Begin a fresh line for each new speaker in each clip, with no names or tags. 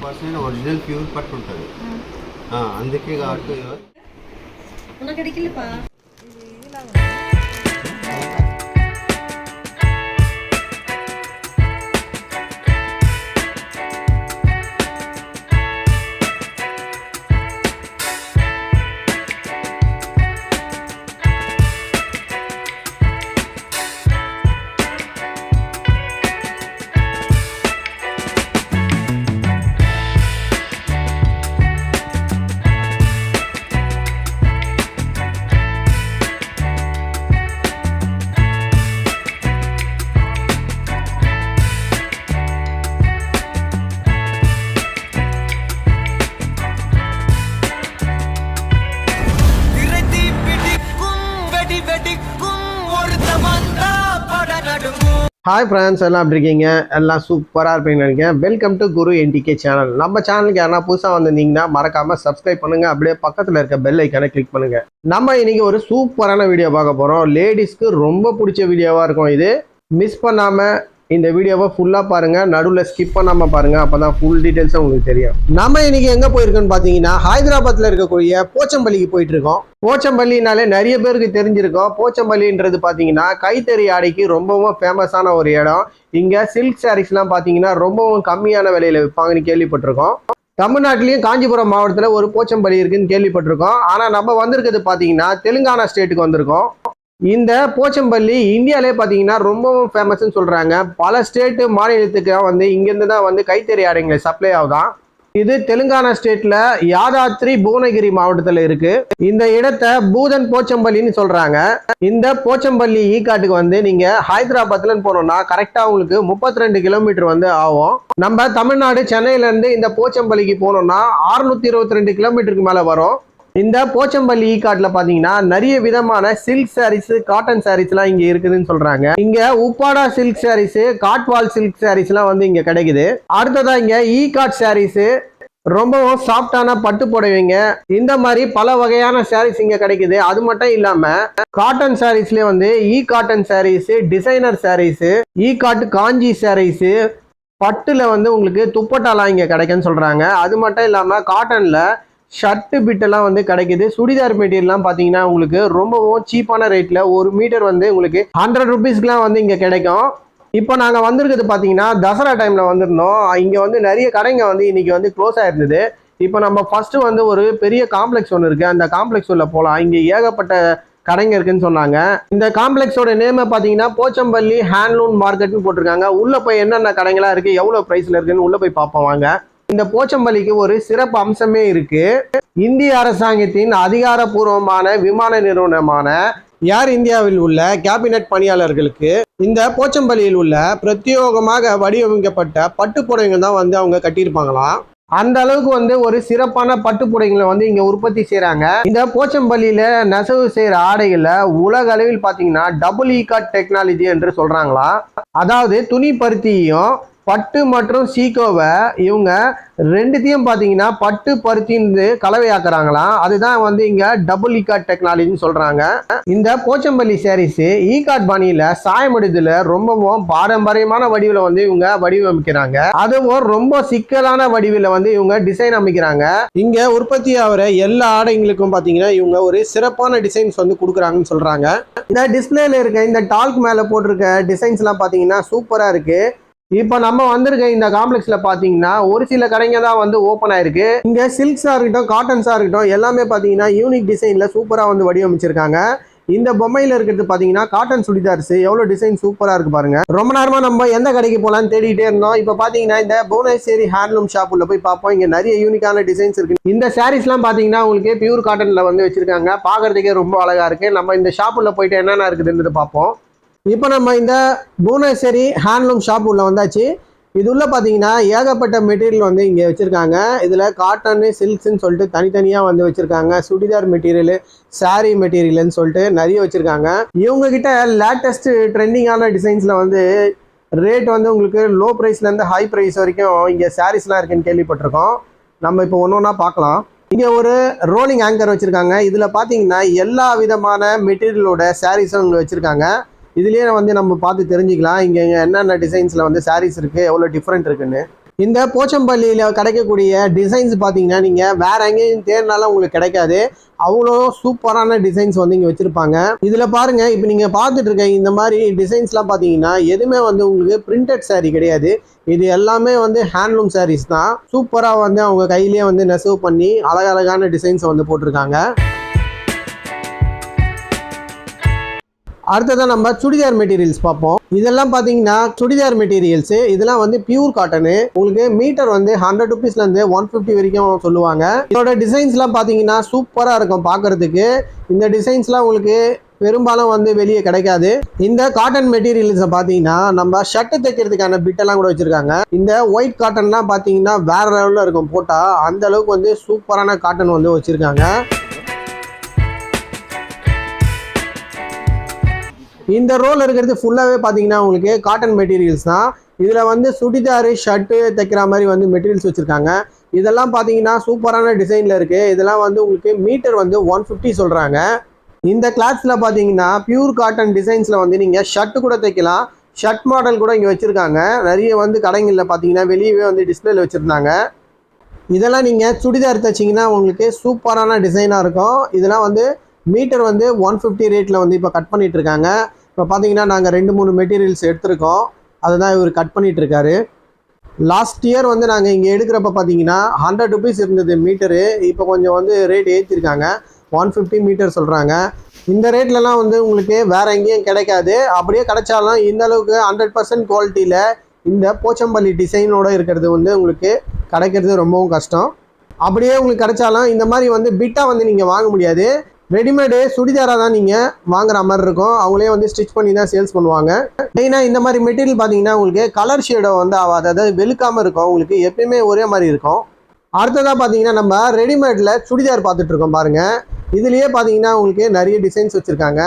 100% original pure పట్టు ఉంటుంది. అందుకే కాబట్టి
ஹாய் ஃப்ரெண்ட்ஸ், எல்லாம் எப்படி இருக்கீங்க? எல்லாம் சூப்பராக இருப்பீங்கன்னு நினைக்கிறேன். Welcome to Guru NTK channel. நம்ம சேனலுக்கு யாரா புதுசாக வந்திருந்தீங்கன்னா மறக்காமல் சப்ஸ்கிரைப் பண்ணுங்கள். அப்படியே பக்கத்தில் இருக்க பெல் ஐக்கானை கிளிக் பண்ணுங்கள். நம்ம இன்னைக்கு ஒரு சூப்பரான வீடியோ பார்க்க போகிறோம். லேடிஸ்க்கு ரொம்ப பிடிச்ச வீடியோவாக இருக்கும். இது மிஸ் பண்ணாமல் இந்த வீடியோவை ஃபுல்லாக பாருங்கள், நடுவில் ஸ்கிப் பண்ணாமல் பாருங்கள். அப்போ தான் ஃபுல் டீட்டெயில்ஸும் உங்களுக்கு தெரியும். நம்ம இன்றைக்கி எங்கே போயிருக்கோன்னு பார்த்தீங்கன்னா ஹைதராபாத்தில் இருக்கக்கூடிய போச்சம்பள்ளிக்கு போயிட்டுருக்கோம். போச்சம்பள்ளினாலே நிறைய பேருக்கு தெரிஞ்சிருக்கோம். போச்சம்பள்ளின்றது பார்த்தீங்கன்னா கைத்தறி ஆடைக்கு ரொம்பவும் ஃபேமஸான ஒரு இடம். இங்கே சில்க் சாரீஸ்லாம் பார்த்தீங்கன்னா ரொம்பவும் கம்மியான விலையில் விற்பாங்கன்னு கேள்விப்பட்டிருக்கோம். தமிழ்நாட்டிலையும் காஞ்சிபுரம் மாவட்டத்தில் ஒரு போச்சம்பள்ளி இருக்குன்னு கேள்விப்பட்டிருக்கோம். ஆனால் நம்ம வந்திருக்கிறது பார்த்தீங்கன்னா தெலுங்கானா ஸ்டேட்டுக்கு வந்திருக்கோம். இந்த போச்சம்பள்ளி இந்தியாவிலே பார்த்தீங்கன்னா ரொம்பவும் ஃபேமஸ்ன்னு சொல்கிறாங்க. பல ஸ்டேட்டு மாநிலத்துக்கு வந்து இங்கேருந்து தான் வந்து கைத்தறி ஆடைங்களை சப்ளை ஆகுதான். இது தெலுங்கானா ஸ்டேட்டில் யாதாத்ரி புவனகிரி மாவட்டத்தில் இருக்குது. இந்த இடத்த பூதன் போச்சம்பள்ளின்னு சொல்கிறாங்க. இந்த போச்சம்பள்ளி ஈக்காட்டுக்கு வந்து நீங்கள் ஹைதராபாத்லன்னு போனோம்னா கரெக்டாக உங்களுக்கு 32 கிலோமீட்டர் வந்து ஆகும். நம்ம தமிழ்நாடு சென்னையிலேருந்து இந்த போச்சம்பள்ளிக்கு போனோம்னா 622 கிலோமீட்டருக்கு மேலே வரும். இந்த போச்சம்பள்ளி ஈக்காட்டில் பார்த்தீங்கன்னா நிறைய விதமான சில்க் சாரீஸ், காட்டன் சாரீஸ்லாம் இங்கே இருக்குதுன்னு சொல்கிறாங்க. இங்கே Uppada silk sarees, Gadwal silk சாரீஸ்லாம் வந்து இங்கே கிடைக்குது. அடுத்ததான் இங்கே ஈகாட் சாரீஸு, ரொம்பவும் சாஃப்டான பட்டு புடவைங்க, இந்த மாதிரி பல வகையான சாரீஸ் இங்கே கிடைக்குது. அது மட்டும் இல்லாமல் காட்டன் சாரீஸ்லேயே வந்து ஈ காட்டன் சாரீஸு, டிசைனர் சாரீஸு, ஈகாட் காஞ்சி சாரீஸு, பட்டில் வந்து உங்களுக்கு துப்பட்டாலாம் இங்கே கிடைக்குன்னு சொல்கிறாங்க. அது மட்டும் இல்லாமல் காட்டனில் ஷர்ட்டு பிட்டெல்லாம் வந்து கிடைக்குது. சுடிதார் மெட்டீரியல்லாம் பார்த்தீங்கன்னா உங்களுக்கு ரொம்பவும் சீப்பான ரேட்டில் 1 மீட்டர் வந்து உங்களுக்கு 100 ருபீஸ்க்குலாம் வந்து இங்கே கிடைக்கும். இப்போ நாங்கள் வந்திருக்கிறது பார்த்தீங்கன்னா தசரா டைமில் வந்திருந்தோம். இங்கே வந்து நிறைய கடைங்க வந்து இன்றைக்கி வந்து க்ளோஸ் ஆகிருந்தது. இப்போ நம்ம ஃபஸ்ட்டு வந்து ஒரு பெரிய காம்ப்ளெக்ஸ் ஒன்று இருக்குது, அந்த காம்ப்ளெக்ஸ் உள்ள போகலாம். இங்கே ஏகப்பட்ட கடைங்க இருக்குன்னு சொன்னாங்க. இந்த காம்ப்ளெக்ஸோட நேமை பார்த்தீங்கன்னா போச்சம்பள்ளி ஹேண்ட்லூம் மார்க்கெட்னு போட்டிருக்காங்க. உள்ளே போய் என்னென்ன கடைங்களாம் இருக்குது, எவ்வளோ ப்ரைஸில் இருக்குன்னு உள்ளே போய் பார்ப்போம் வாங்க. இந்த போச்சம்பள்ளிக்கு ஒரு சிறப்பு அம்சமே இருக்கு. இந்திய அரசாங்கத்தின் அதிகாரப்பூர்வமான விமான நிறுவனமான ஏர் இந்தியாவில் உள்ள கேபினட் பணியாளர்களுக்கு இந்த போச்சம்பள்ளியில் உள்ள பிரத்யேகமாக வடிவமைக்கப்பட்ட பட்டு புடவைகள் தான் வந்து அவங்க கட்டியிருப்பாங்களாம். அந்த அளவுக்கு வந்து ஒரு சிறப்பான பட்டு புடவைகளை வந்து இங்க உற்பத்தி செய்யறாங்க. இந்த போச்சம்பள்ளியில நெசவு செய்யற ஆடைகள்ல உலக அளவில் பாத்தீங்கன்னா டபுள் ஈகாட் டெக்னாலஜி என்று சொல்றாங்களா. அதாவது துணி பருத்தியும் பட்டு மற்றும் சீக்கோவை இவங்க ரெண்டுத்தையும் பார்த்தீங்கன்னா பட்டு பருத்தின்னு கலவையாக்குறாங்களாம். அதுதான் வந்து இங்கே டபுள் ஈகாட் டெக்னாலஜின்னு சொல்கிறாங்க. இந்த போச்சம்பள்ளி சாரீஸு ஈகாட் பாணியில் சாயமடிதில் ரொம்பவும் பாரம்பரியமான வடிவில் வந்து இவங்க வடிவமைக்கிறாங்க. அதுவும் ரொம்ப சிக்கலான வடிவில் வந்து இவங்க டிசைன் அமைக்கிறாங்க. இங்கே உற்பத்தி ஆகிற எல்லா ஆடைங்களுக்கும் பார்த்தீங்கன்னா இவங்க ஒரு சிறப்பான டிசைன்ஸ் வந்து கொடுக்குறாங்கன்னு சொல்கிறாங்க. இந்த டிஸ்பிளேல இருக்க இந்த டால்க் மேலே போட்டிருக்க டிசைன்ஸ்லாம் பார்த்தீங்கன்னா சூப்பராக இருக்குது. இப்போ நம்ம வந்திருக்க இந்த காம்ப்ளெக்ஸ்ல பாத்தீங்கன்னா ஒரு சில கடைங்க தான் வந்து ஓப்பன் ஆயிருக்கு. இங்க சில்க்ஸா இருக்கட்டும், காட்டன்ஸா இருக்கட்டும், எல்லாமே பாத்தீங்கன்னா யூனிக் டிசைன்ல சூப்பரா வந்து வடிவமைச்சிருக்காங்க. இந்த பொம்மையில இருக்கிறது பாத்தீங்கன்னா காட்டன் சுடிதார்ஸ், எவ்வளவு டிசைன் சூப்பரா இருக்கு பாருங்க. ரொம்ப நேரமா நம்ம எந்த கடைக்கு போலான்னு தேடிட்டே இருந்தோம். இப்போ பாத்தீங்கன்னா இந்த புவனேஸ்வரி ஹேண்ட்லூம் ஷாப் உள்ள போய் பார்ப்போம். இங்க நிறைய யூனிக்கான டிசைன்ஸ் இருக்கு. இந்த சாரீஸ் எல்லாம் பாத்தீங்கன்னா உங்களுக்கு பியூர் காட்டன்ல வந்து வச்சிருக்காங்க. பாக்குறதுக்கே ரொம்ப அழகா இருக்கு. நம்ம இந்த ஷாப் உள்ள போயிட்டு என்னென்ன இருக்குதுன்னு பார்ப்போம். இப்போ நம்ம இந்த புவனேஸ்வரி ஹேண்ட்லூம் ஷாப் உள்ள வந்தாச்சு. இது உள்ள பார்த்தீங்கன்னா ஏகப்பட்ட மெட்டீரியல் வந்து இங்கே வச்சுருக்காங்க. இதில் காட்டனு, சில்க்ஸ்ன்னு சொல்லிட்டு தனித்தனியாக வந்து வச்சுருக்காங்க. சுடிதார் மெட்டீரியலு, சாரீ மெட்டீரியல்னு சொல்லிட்டு நிறைய வச்சுருக்காங்க. இவங்ககிட்ட லேட்டஸ்ட் ட்ரெண்டிங்கான டிசைன்ஸில் வந்து ரேட் வந்து உங்களுக்கு லோ ப்ரைஸ்லேருந்து ஹை ப்ரைஸ் வரைக்கும் இங்கே சாரீஸ்லாம் இருக்குன்னு கேள்விப்பட்டிருக்கோம். நம்ம இப்போ ஒன்று ஒன்றா பார்க்கலாம். இங்கே ஒரு ரோலிங் ஆங்கர் வச்சுருக்காங்க. இதில் பார்த்தீங்கன்னா எல்லா விதமான மெட்டீரியலோட சாரீஸும் இங்கே வச்சுருக்காங்க. இதுலேயே வந்து நம்ம பார்த்து தெரிஞ்சுக்கலாம் இங்கே என்னென்ன டிசைன்ஸில் வந்து சாரீஸ் இருக்குது, எவ்வளோ டிஃப்ரெண்ட் இருக்குன்னு. இந்த போச்சம்பள்ளியில் கிடைக்கக்கூடிய டிசைன்ஸ் பார்த்தீங்கன்னா நீங்கள் வேற எங்கேயும் தேடினாலும் உங்களுக்கு கிடைக்காது. அவ்வளோ சூப்பரான டிசைன்ஸ் வந்து இங்கே வச்சுருப்பாங்க. இதில் பாருங்கள், இப்போ நீங்கள் பார்த்துட்டு இருக்க இந்த மாதிரி டிசைன்ஸ்லாம் பார்த்தீங்கன்னா எதுவுமே வந்து உங்களுக்கு பிரிண்டட் சாரீ கிடையாது. இது எல்லாமே வந்து ஹேண்ட்லூம் சாரீஸ் தான். சூப்பராக வந்து அவங்க கையிலேயே வந்து நெசவு பண்ணி அழகழகான டிசைன்ஸை வந்து போட்டிருக்காங்க. அடுத்ததான் நம்ம சுடிதார் மெட்டீரியல்ஸ் பார்ப்போம். இதெல்லாம் பார்த்தீங்கன்னா சுடிதார் மெட்டீரியல்ஸு. இதெல்லாம் வந்து பியூர் காட்டனு. உங்களுக்கு மீட்டர் வந்து 100 ருபீஸ்லேருந்து 150 வரைக்கும் சொல்லுவாங்க. இதோட டிசைன்ஸ்லாம் பார்த்தீங்கன்னா சூப்பராக இருக்கும் பார்க்குறதுக்கு. இந்த டிசைன்ஸ்லாம் உங்களுக்கு பெரும்பாலும் வந்து வெளியே கிடைக்காது. இந்த காட்டன் மெட்டீரியல்ஸை பார்த்தீங்கன்னா நம்ம ஷர்ட் தைக்கிறதுக்கான பிட்டெல்லாம் கூட வச்சுருக்காங்க. இந்த ஒயிட் காட்டன்லாம் பார்த்தீங்கன்னா வேற லெவலில் இருக்கும் போட்டால். அந்த அளவுக்கு வந்து சூப்பரான காட்டன் வந்து வச்சுருக்காங்க. இந்த ரோல் இருக்கிறது ஃபுல்லாகவே பார்த்தீங்கன்னா உங்களுக்கு காட்டன் மெட்டீரியல்ஸ் தான். இதில் வந்து சுடிதாரு ஷர்ட்டு தைக்கிற மாதிரி வந்து மெட்டீரியல்ஸ் வச்சுருக்காங்க. இதெல்லாம் பார்த்தீங்கன்னா சூப்பரான டிசைனில் இருக்குது. இதெல்லாம் வந்து உங்களுக்கு மீட்டர் வந்து 150 சொல்கிறாங்க. இந்த கிளாத்ஸில் பார்த்தீங்கன்னா பியூர் காட்டன் டிசைன்ஸில் வந்து நீங்கள் ஷர்ட்டு கூட தைக்கலாம். ஷர்ட் மாடல் கூட இங்கே வச்சுருக்காங்க. நிறைய வந்து கடைகளில் பார்த்தீங்கன்னா வெளியவே வந்து டிஸ்பிளேல வச்சுருந்தாங்க. இதெல்லாம் நீங்கள் சுடிதார் தைச்சிங்கன்னா உங்களுக்கு சூப்பரான டிசைனாக இருக்கும். இதெல்லாம் வந்து மீட்டர் வந்து 150 ரேட்டில் வந்து இப்போ கட் பண்ணிகிட்ருக்காங்க. இப்போ பார்த்தீங்கன்னா நாங்கள் 2-3 மெட்டீரியல்ஸ் எடுத்திருக்கோம். அதுதான் இவர் கட் பண்ணிகிட்ருக்காரு. லாஸ்ட் இயர் வந்து நாங்கள் இங்கே எடுக்கிறப்ப பார்த்தீங்கன்னா 100 ருபீஸ் இருந்தது மீட்டரு. இப்போ கொஞ்சம் வந்து ரேட் ஏற்றிருக்காங்க. 150 மீட்டர் சொல்கிறாங்க. இந்த ரேட்லலாம் வந்து உங்களுக்கு வேறு எங்கேயும் கிடைக்காது. அப்படியே கிடைச்சாலும் இந்த அளவுக்கு 100% குவாலிட்டியில் இந்த போச்சம்பள்ளி டிசைனோடு இருக்கிறது வந்து உங்களுக்கு கிடைக்கிறது ரொம்பவும் கஷ்டம். அப்படியே உங்களுக்கு கிடைச்சாலும் இந்த மாதிரி வந்து பிட்டாக வந்து நீங்கள் வாங்க முடியாது. ரெடிமேடு சுடிதாராக தான் நீங்கள் வாங்குற மாதிரி இருக்கும். அவங்களே வந்து ஸ்டிச் பண்ணி தான் சேல்ஸ் பண்ணுவாங்க. மெயினாக இந்த மாதிரி மெட்டீரியல் பார்த்தீங்கன்னா உங்களுக்கு கலர் ஷேடோ வந்து ஆகாது. அதாவது வெளுக்காமல் இருக்கும். உங்களுக்கு எப்பயுமே ஒரே மாதிரி இருக்கும். அடுத்ததாக பார்த்தீங்கன்னா நம்ம ரெடிமேடில் சுடிதார் பார்த்துட்ருக்கோம் பாருங்கள். இதுலேயே பார்த்தீங்கன்னா உங்களுக்கு நிறைய டிசைன்ஸ் வச்சுருக்காங்க.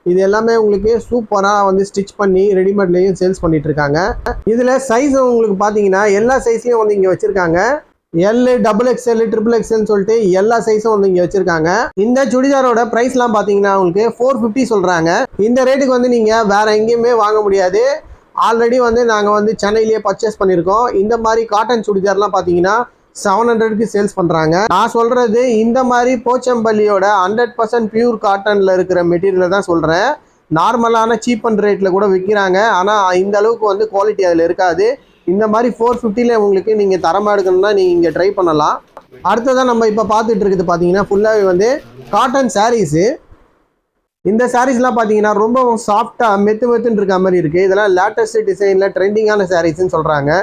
இது எல்லாமே உங்களுக்கு சூப்பராக வந்து ஸ்டிச் பண்ணி ரெடிமேட்லேயும் சேல்ஸ் பண்ணிகிட்ருக்காங்க. இதில் சைஸ் உங்களுக்கு பார்த்தீங்கன்னா எல்லா சைஸையும் வந்து இங்கே வச்சுருக்காங்க. L, XXL, XXXன்னு சொல்லிட்டு எல்லா சைஸும் வந்து இங்கே வச்சுருக்காங்க. இந்த சுடிதாரோட ப்ரைஸ்லாம் பார்த்தீங்கன்னா உங்களுக்கு 450 சொல்கிறாங்க. இந்த ரேட்டுக்கு வந்து நீங்கள் வேறு எங்கேயுமே வாங்க முடியாது. ஆல்ரெடி வந்து நாங்கள் வந்து சென்னையிலேயே பர்ச்சேஸ் பண்ணியிருக்கோம். இந்த மாதிரி காட்டன் சுடிதார்லாம் பார்த்தீங்கன்னா 700க்கு சேல்ஸ் பண்ணுறாங்க. நான் சொல்கிறது இந்த மாதிரி போச்சம்பள்ளியோட 100% பியூர் காட்டனில் இருக்கிற மெட்டீரியலை தான் சொல்கிறேன். நார்மலான சீப் அண்ட் ரேட்டில் கூட விற்கிறாங்க. ஆனால் இந்த அளவுக்கு வந்து குவாலிட்டி அதில் இருக்காது. இந்த மாதிரி 450ல் உங்களுக்கு நீங்கள் தரமாக எடுக்கணும்னா நீங்கள் இங்கே ட்ரை பண்ணலாம். அடுத்ததான் நம்ம இப்போ பார்த்துட்டு இருக்குது பார்த்தீங்கன்னா ஃபுல்லாகவே வந்து காட்டன் சாரீஸு. இந்த சாரீஸ்லாம் பார்த்தீங்கன்னா ரொம்ப சாஃப்டாக மெத்துன்னு இருக்க மாதிரி இருக்குது. இதெல்லாம் லேட்டஸ்ட் டிசைனில் ட்ரெண்டிங்கான சாரீஸ்ன்னு சொல்கிறாங்க.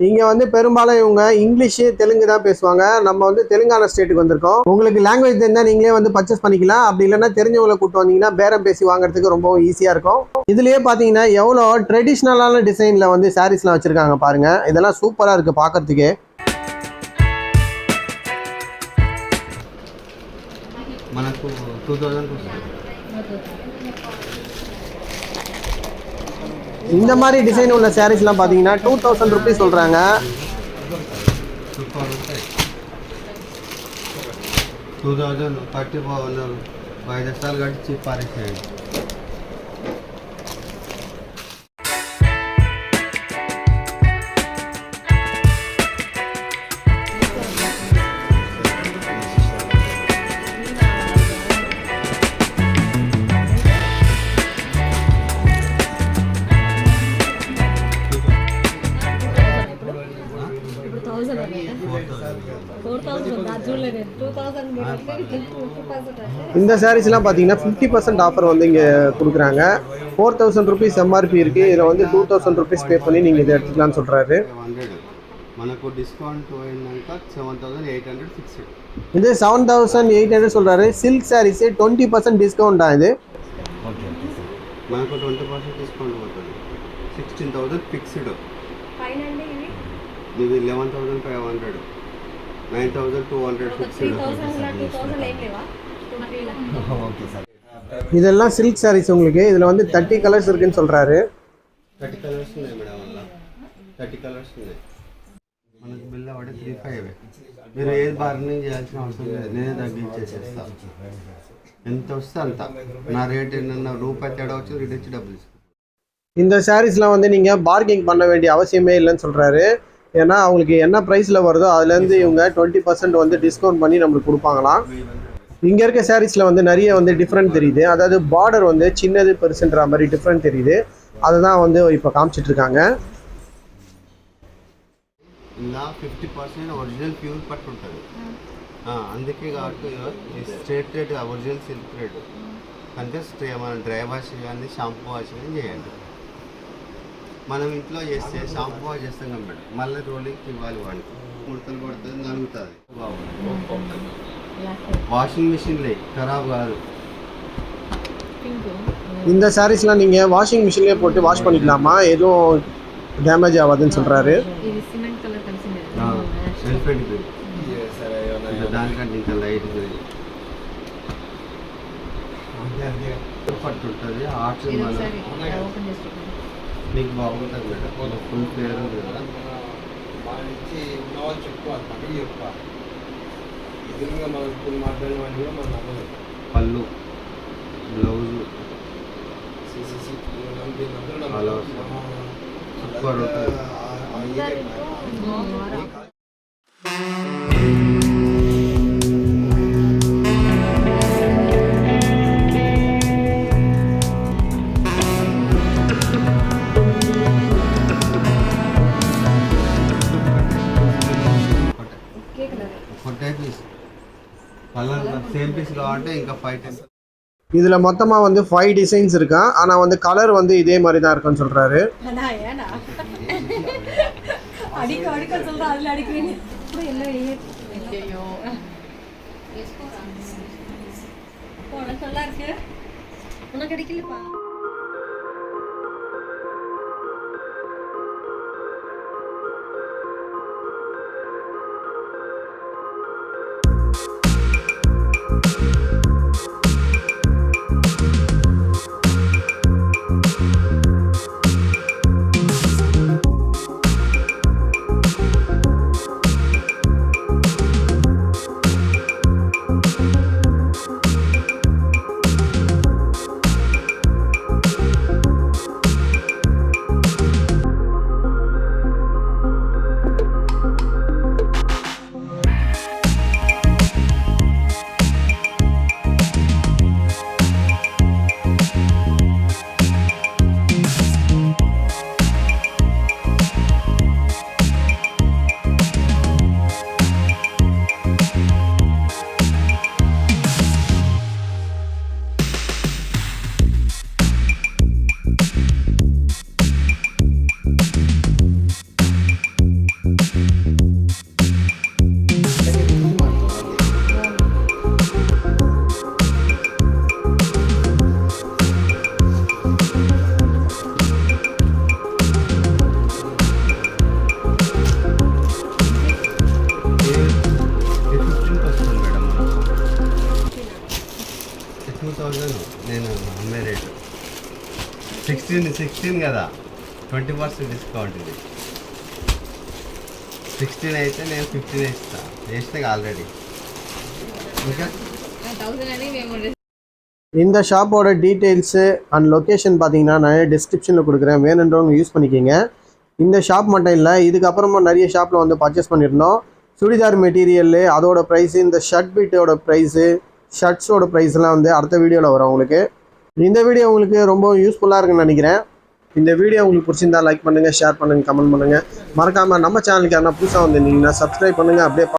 இங்கே வந்து பெரும்பாலும் இவங்க இங்கிலீஷு தெலுங்கு தான் பேசுவாங்க. நம்ம வந்து தெலுங்கானா ஸ்டேட்டுக்கு வந்திருக்கோம். உங்களுக்கு லாங்குவேஜ் தெரிஞ்சால் நீங்களே வந்து பர்ச்சேஸ் பண்ணிக்கலாம். அப்படி இல்லைன்னா தெரிஞ்சவங்களை கூப்பிட்டு வந்தீங்கன்னா பேரம் பேசி வாங்குறதுக்கு ரொம்ப ஈஸியாக இருக்கும். இதுலேயே பார்த்தீங்கன்னா எவ்வளோ ட்ரெடிஷ்னலான டிசைனில் வந்து சாரீஸ்லாம் வச்சுருக்காங்க பாருங்கள். இதெல்லாம் சூப்பராக இருக்குது பார்க்குறதுக்கே.
మనకు 2000
இந்த மாதிரி டிசைன் உள்ள சாரீஸ்லாம் பார்த்தீங்கன்னா 2000 ருபீஸ் சொல்கிறாங்க.
2030 బాగున్నారు. 5 సార్లు కట్టి పారేసేయండి.
இந்த சாரீஸ்லாம் பார்த்தீங்கன்னா 50% ஆஃபர் வந்து இங்கே கொடுக்குறாங்க. 4000 ருபீஸ் எம்ஆர்பி இருக்குது. இதில் வந்து 2000 ருபீஸ் பே பண்ணி நீங்கள் இதை எடுத்துக்கலாம்னு சொல்கிறாரு.
మనకు డిస్కౌంట్ పోయినాక 7800 ఫిక్స్డ్.
இது 7800 சொல்கிறாரு. సిల్క్ సారీస్ 20% డిస్కౌంట్ ఇది.
Okay sir. మనకు 20% డిస్కౌంట్ పోతుంది. 16000 ఫిక్స్డ్. ఫైన్ అండి ఇది 11500. 9200 ఫిక్స్డ్. 2000 ఏం లేవా? Okay sir.
இதெல்லாம் சில்க் சாரீஸ் உங்களுக்கு. இதில் வந்து 30 கலர்ஸ் இருக்குன்னு சொல்கிறாரு.
30 కలర్స్ ఉన్నాయి మేడం. వల్ల 30 కలర్స్ ఉన్నాయి. మనకు బిల్ అవడే 35. మీరు ఏది బార్గెనింగ్ చేయాల్సిన అవసరం లేదు. నేనే తగ్గించేసేస్తాను. ఎంత వస్తే అంత. నా రేట్ ఏంటన్నా రూపాయి తేడా వచ్చి రిటర్న్ డబ్బులు.
இந்த சாரீஸ்லாம் வந்து நீங்கள் பார்கெனிங் பண்ண வேண்டிய அவசியமே இல்லைன்னு சொல்கிறாரு. ஏன்னா அவங்களுக்கு என்ன ப்ரைஸில் வருதோ அதுலேருந்து இவங்க 20% வந்து டிஸ்கவுண்ட் பண்ணி நம்மளுக்கு கொடுப்பாங்களாம். இங்கே இருக்க சாரீஸில் வந்து நிறைய வந்து டிஃப்ரெண்ட் தெரியுது. அதாவது பார்டர் வந்து சின்னது பெருசுன்ற மாதிரி டிஃப்ரெண்ட் தெரியுது. அதுதான் வந்து இப்போ காமிச்சிட்ருக்காங்க.
ఇలా 50% ఒరిజినల్ ప్యూర్ పట్టు ఉంటుంది. అందుకే కాబట్టి straight rate original silk rate అంటే మనం డ్రై వాష్ కానీ షాంపూ వాష్ కానీ చేయండి. మనం ఇంట్లో చేస్తే షాంపూ వాష్ చేస్తాం కదా మేడం, మళ్ళీ రోలింగ్కి ఇవ్వాలి వాడికి, ముడతలు పడుతుంది, నలుగుతుంది. బాగుంది. வாஷிங் மிஷின்லேயே கராப் காது.
இந்த சாரீஸ்லாம் நீங்கள் வாஷிங் மிஷின்லேயே போட்டு வாஷ் பண்ணிக்கலாமா? எதுவும் டேமேஜ் ஆகாதுன்னு சொல்கிறாரு.
దానికంటే ఇంకా లైట్ పట్టు ఉంటుంది. ఆర్ట్స్ మీకు బాగుంటుంది మేడం, ఫుల్ క్లియర్ ఉంది కదా.
నుంచి ఉన్నవాళ్ళు చెప్పుకోవాలి, మళ్ళీ చెప్పుకోవాలి. ఎదురుగా మనం ఇప్పుడు మాట్లాడిన వాళ్ళు కూడా మనం నమ్మలేదు.
పళ్ళు, బ్లౌజు సూపర్ ఉంటుంది. ఒకటే పీస్ కలర్ సేమ్ పీస్ కావాలంటే ఇంకా 5 times.
இதில் மொத்தமாக வந்து 5 டிசைன்ஸ் இருக்கா. ஆனால் வந்து கலர் வந்து இதே மாதிரி தான் இருக்குன்னு சொல்கிறாரு. నేను అమ్మే రేటు 16 కదా, 20% డిస్కౌంట్. ఇది 16 అయితే నేను 15 ఇస్తాను. వేస్తే ఆల్రెడీ ఇంకా இந்த ஷாப்போட டீட்டெயில்ஸு அண்ட் லொக்கேஷன் பார்த்தீங்கன்னா நான் டிஸ்கிரிப்ஷனில் கொடுக்குறேன், வேணுன்றவங்க யூஸ் பண்ணிக்கிங்க. இந்த ஷாப் மட்டும் இல்லை, இதுக்கப்புறமா நிறைய ஷாப்பில் வந்து பர்ச்சேஸ் பண்ணியிருந்தோம். சுடிதார் மெட்டீரியல் அதோட ப்ரைஸு, இந்த ஷர்ட் பீட்டோட ப்ரைஸு, ஷர்ட்ஸோட ப்ரைஸ்லாம் வந்து அடுத்த வீடியோவில் வரும் உங்களுக்கு. இந்த வீடியோ உங்களுக்கு ரொம்ப யூஸ்ஃபுல்லாக இருக்குன்னு நினைக்கிறேன். இந்த வீடியோ உங்களுக்கு பிடிச்சிருந்தா லைக் பண்ணுங்கள், ஷேர் பண்ணுங்கள், கமெண்ட் பண்ணுங்கள். மறக்காமல் நம்ம சேனலுக்கு யாருன்னா புதுசாக வந்திருந்தீங்கன்னா சப்ஸ்கிரைப் பண்ணுங்கள். அப்படியே